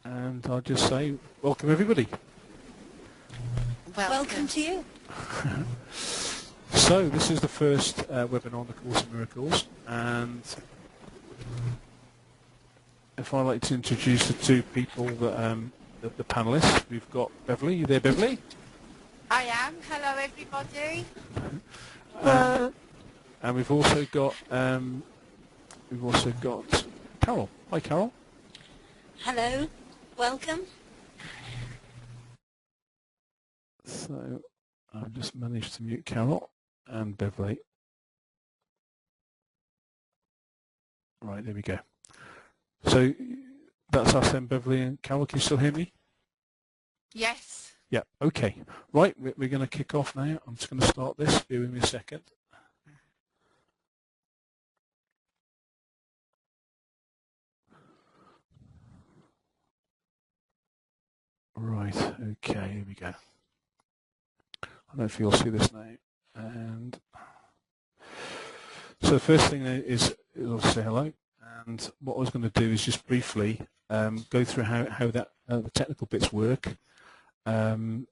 And I'll just say, welcome everybody. Welcome to you. So this is the first webinar on the Course in Miracles, and if I'd like to introduce the two people that the panelists, we've got Beverly. You there, Beverly? I am. Hello, everybody. And we've also got Carol. Hi, Carol. Hello. Welcome. So I've just managed to mute Carol and Beverly. Right, there we go. So that's us then, Beverly and Carol. Can you still hear me? Yes. Yeah, okay. Right, we're going to kick off now. I'm just going to start this. Bear with me a second. Right, okay, here we go. I don't know if you'll see this now. And so the first thing is I'll say hello. And what I was going to do is just briefly go through how the technical bits work in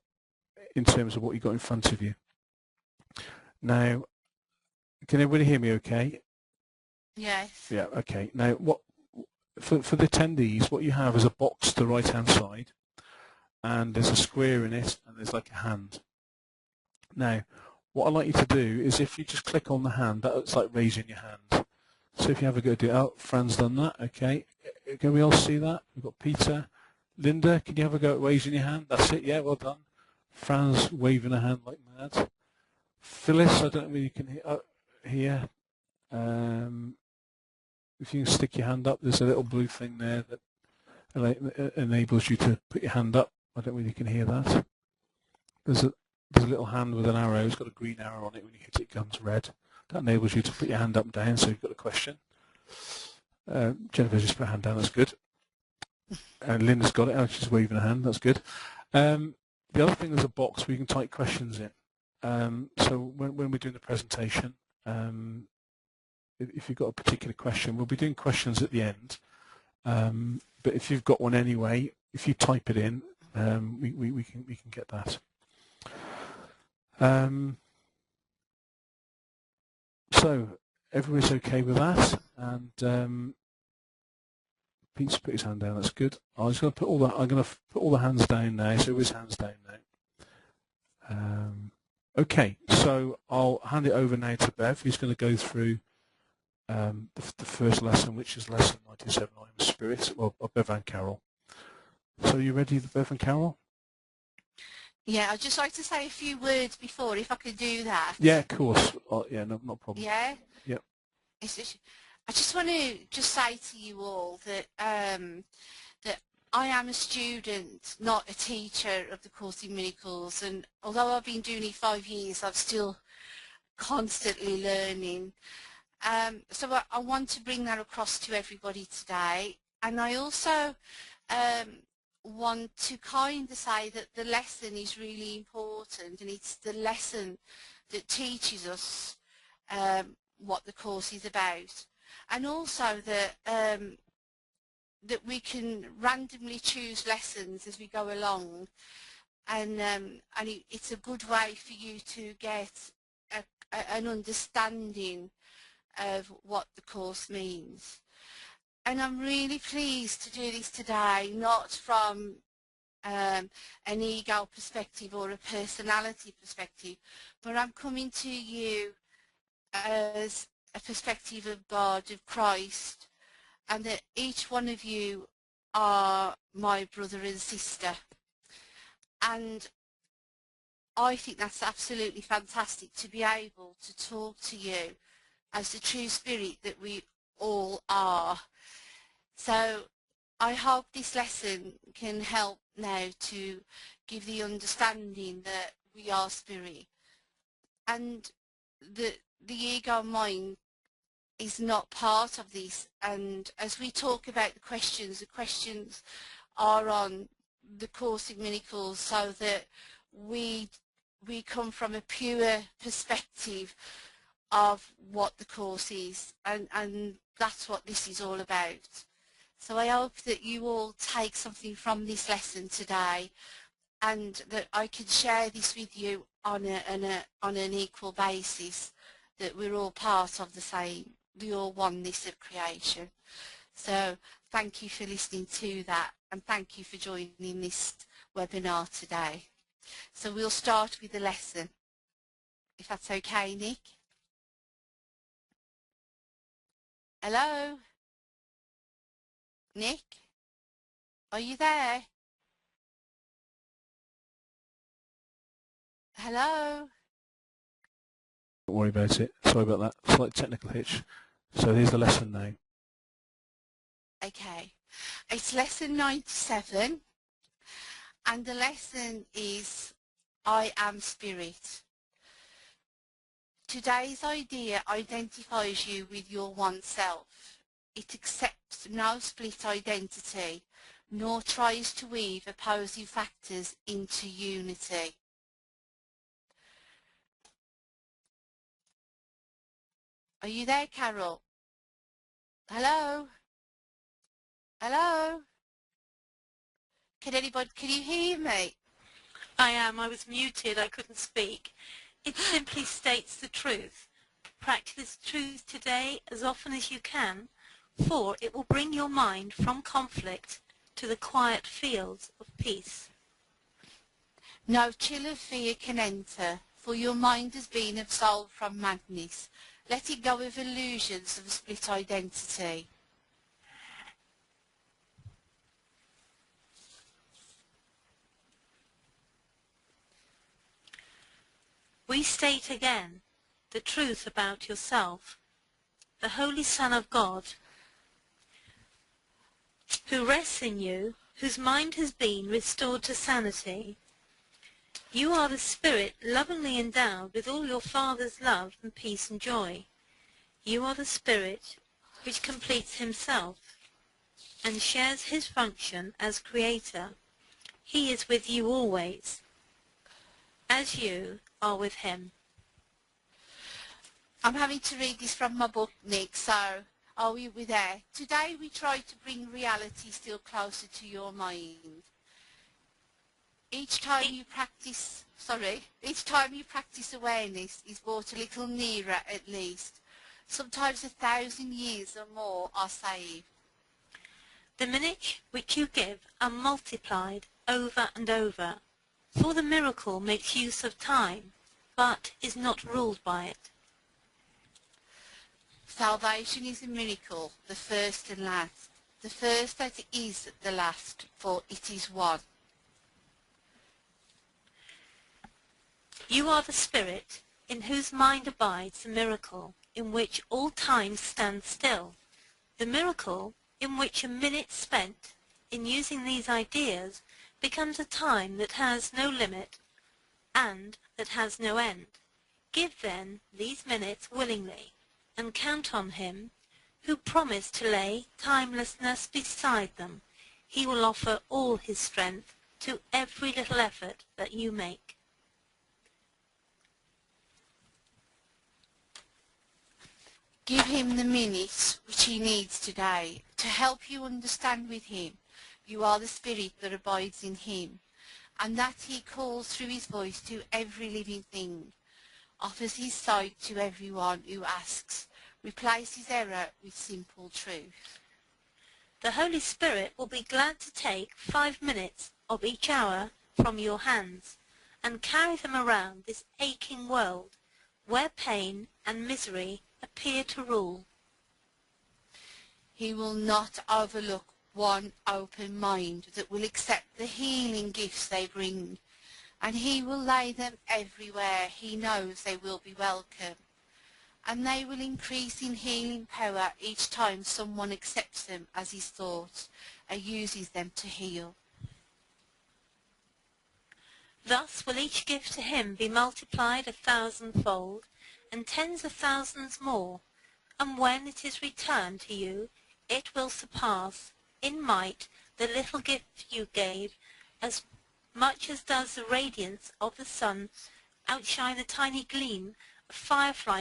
terms of what you've got in front of you. Now, can everybody hear me okay? Yes. Yeah, okay. Now, for the attendees, what you have is a box to the right-hand side, and there's a square in it, and there's like a hand. Now, what I'd like you to do is if you just click on the hand, that's like raising your hand. So if you have a go do it, oh, Fran's done that, okay. Can we all see that? We've got Peter. Linda, can you have a go at raising your hand? That's it, yeah, well done. Fran's waving a hand like mad. Phyllis, I don't know whether you can hear. If you can stick your hand up, there's a little blue thing there that enables you to put your hand up. I don't know whether you can hear that. There's a little hand with an arrow. It's got a green arrow on it. When you hit it, it becomes red. That enables you to put your hand up and down, so you've got a question. Jennifer's just put her hand down. That's good. And Linda's got it. Oh, she's waving her hand. That's good. The other thing, there's a box where you can type questions in. So when we're doing the presentation, if you've got a particular question, we'll be doing questions at the end. But if you've got one anyway, if you type it in, we can get that. So everybody's okay with that, and Pete's put his hand down. That's good. I'm going to put all the hands down now. So his hands down now. Okay, so I'll hand it over now to Bev, who's going to go through the first lesson, which is lesson 97, I Am Spirit, well, of Bev and Carol. So are you ready, Bev and Carol? Yeah, I'd just like to say a few words before, if I could do that. Yeah, of course. Yeah, no problem. Yeah? Yep. I just want to just say to you all that that I am a student, not a teacher of the Course in Miracles, and although I've been doing it 5 years, I'm still constantly learning. So I want to bring that across to everybody today, and I also want to kind of say that the lesson is really important, and it's the lesson that teaches us what the course is about, and also that that we can randomly choose lessons as we go along, and it's a good way for you to get an understanding of what the course means. And I'm really pleased to do this today, not from an ego perspective or a personality perspective, but I'm coming to you as a perspective of God, of Christ, and that each one of you are my brother and sister. And I think that's absolutely fantastic, to be able to talk to you as the true spirit that we all are. So I hope this lesson can help now to give the understanding that we are spirit, and the ego mind is not part of this. And as we talk about the questions are on the Course in Miracles, so that we come from a pure perspective of what the course is, and that's what this is all about. So I hope that you all take something from this lesson today, and that I can share this with you on an equal basis, that we're all part of the same, the all oneness of creation. So thank you for listening to that, and thank you for joining this webinar today. So we'll start with the lesson, if that's okay, Nick. Hello? Nick? Are you there? Hello? Don't worry about it. Sorry about that. Slight technical hitch. So here's the lesson now. Okay. It's lesson 97, and the lesson is I am spirit. Today's idea identifies you with your one self. It accepts no split identity, nor tries to weave opposing factors into unity. Are you there, Carol? Hello? Hello? Can you hear me? I am. I was muted. I couldn't speak. It simply states the truth. Practice truth today as often as you can, for it will bring your mind from conflict to the quiet fields of peace. No chill of fear can enter, for your mind has been absolved from madness. Let it go of illusions of a split identity. We state again the truth about yourself, the Holy Son of God, who rests in you, whose mind has been restored to sanity. You are the spirit lovingly endowed with all your Father's love and peace and joy. You are the spirit which completes himself and shares his function as creator. He is with you always, as you are with him. I'm having to read this from my book, Nick, so are we there? Today we try to bring reality still closer to your mind. Each time you practice awareness is brought a little nearer at least. Sometimes 1,000 years or more are saved. The minutes which you give are multiplied over and over, for the miracle makes use of time, but is not ruled by it. Salvation is a miracle, the first and last. The first that is the last, for it is one. You are the spirit in whose mind abides the miracle, in which all time stands still. The miracle in which a minute spent in using these ideas becomes a time that has no limit and that has no end. Give then these minutes willingly, and count on him who promised to lay timelessness beside them. He will offer all his strength to every little effort that you make. Give him the minutes which he needs today to help you understand with him you are the spirit that abides in him, and that he calls through his voice to every living thing, offers his sight to everyone who asks, replaces error with simple truth. The Holy Spirit will be glad to take 5 minutes of each hour from your hands and carry them around this aching world where pain and misery appear to rule. He will not overlook one open mind that will accept the healing gifts they bring, and he will lay them everywhere he knows they will be welcome, and they will increase in healing power each time someone accepts them as his thoughts and uses them to heal. Thus will each gift to him be multiplied 1,000-fold, and tens of thousands more, and when it is returned to you, it will surpass in might the little gift you gave, as much as does the radiance of the sun outshine the tiny gleam of firefly